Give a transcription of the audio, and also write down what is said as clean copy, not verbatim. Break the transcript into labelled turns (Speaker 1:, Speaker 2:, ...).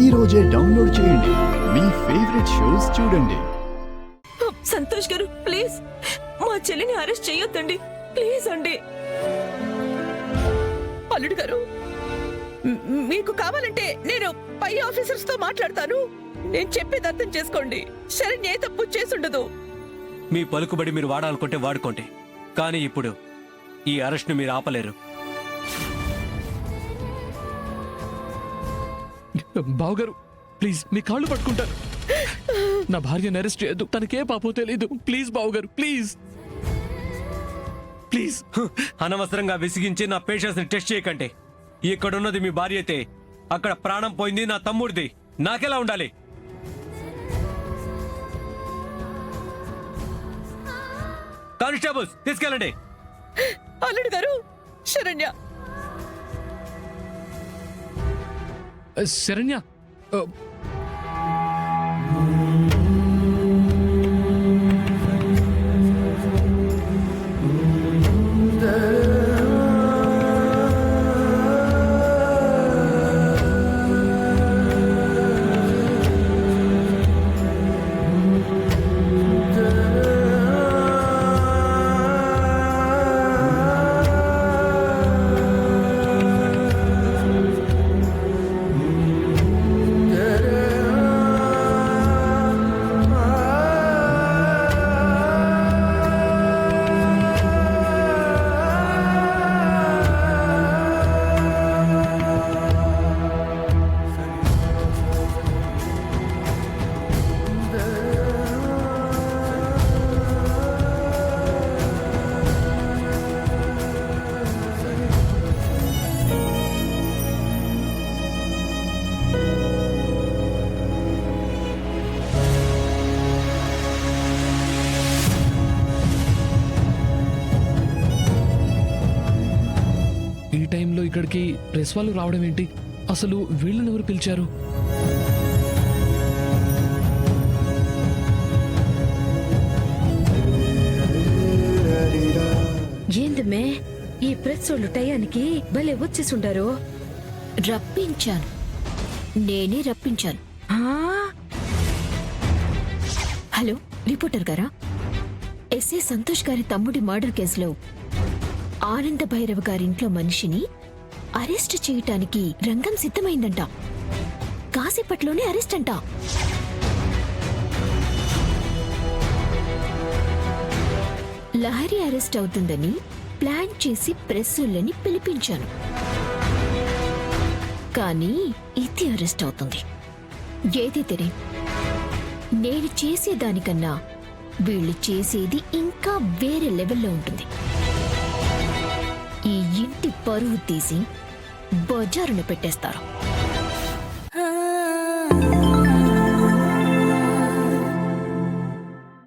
Speaker 1: ఈ రోజే డౌన్లోడ్ చేయండి. మీ ఫేవరెట్ షోస్ చూడండి.
Speaker 2: సంతోష్ గారు ప్లీజ్ మా చెల్లిని అరెస్ట్ చేయొద్దండి ప్లీజ్ అండి.
Speaker 3: అల్లుడు గారు, మీకు కావాలంటే నేను పై ఆఫీసర్స్ తో మాట్లాడతాను. నేను చెప్పేది అర్థం చేసుకోండి. శరణ్య తప్పు చేసుండదు.
Speaker 4: మీ పలుకుబడి మీరు వాడాలనుకుంటే వాడుకోండి, కానీ ఇప్పుడు ఈ అరెస్ట్ ను మీరు ఆపలేరు.
Speaker 5: బావగారు ప్లీజ్ మీ కాళ్ళు పట్టుకుంటారు. నా భార్యను అరెస్ట్ చేయొద్దు, తనకే పాపో తెలీదు. ప్లీజ్ బావగారు ప్లీజ్ ప్లీజ్.
Speaker 4: అనవసరంగా విసిగించి నా పేషెంట్స్ ని టెస్ట్ చేయకండి. ఇక్కడున్నది మీ భార్య అయితే అక్కడ ప్రాణం పోయింది నా తమ్ముడిది. నాకెలా ఉండాలి? కానిస్టేబుల్స్ తీసుకెళ్ళండి.
Speaker 3: అల్లుడు గారు, శరణ్య
Speaker 5: శరణ్య ఈ టైంలో ఇక్కడికి ప్రెస్ వాళ్ళు రావడం ఏంటి? అసలు వీళ్ళని ఎవరు పిలిచారు?
Speaker 6: ఏందమ్మే ఈ ప్రెస్ వాళ్ళు టయానికి భలే వచ్చేసుండారు.
Speaker 7: రప్పించాను, నేనే రప్పించాను. హలో రిపోర్టర్ గారా, ఎస్ఏ సంతోష్ గారి తమ్ముడి మర్డర్ కేసులో ఆనంద భైరవ్ గారింట్లో మనిషిని అరెస్ట్ చేయటానికి రంగం సిద్ధమైందంట. కాసేపట్లోనే అరెస్ట్ అంట. లహరి అరెస్ట్ అవుతుందని ప్లాన్ చేసి ప్రెస్సులని పిలిపించాను, కానీ ఇది అరెస్ట్ అవుతుంది. ఏదైతేనే నేను చేసేదానికన్నా వీళ్ళు చేసేది ఇంకా వేరే లెవెల్లో ఉంటుంది. ఈ ఇంటి పరువు తీసి బజారున పెట్టేస్తారు.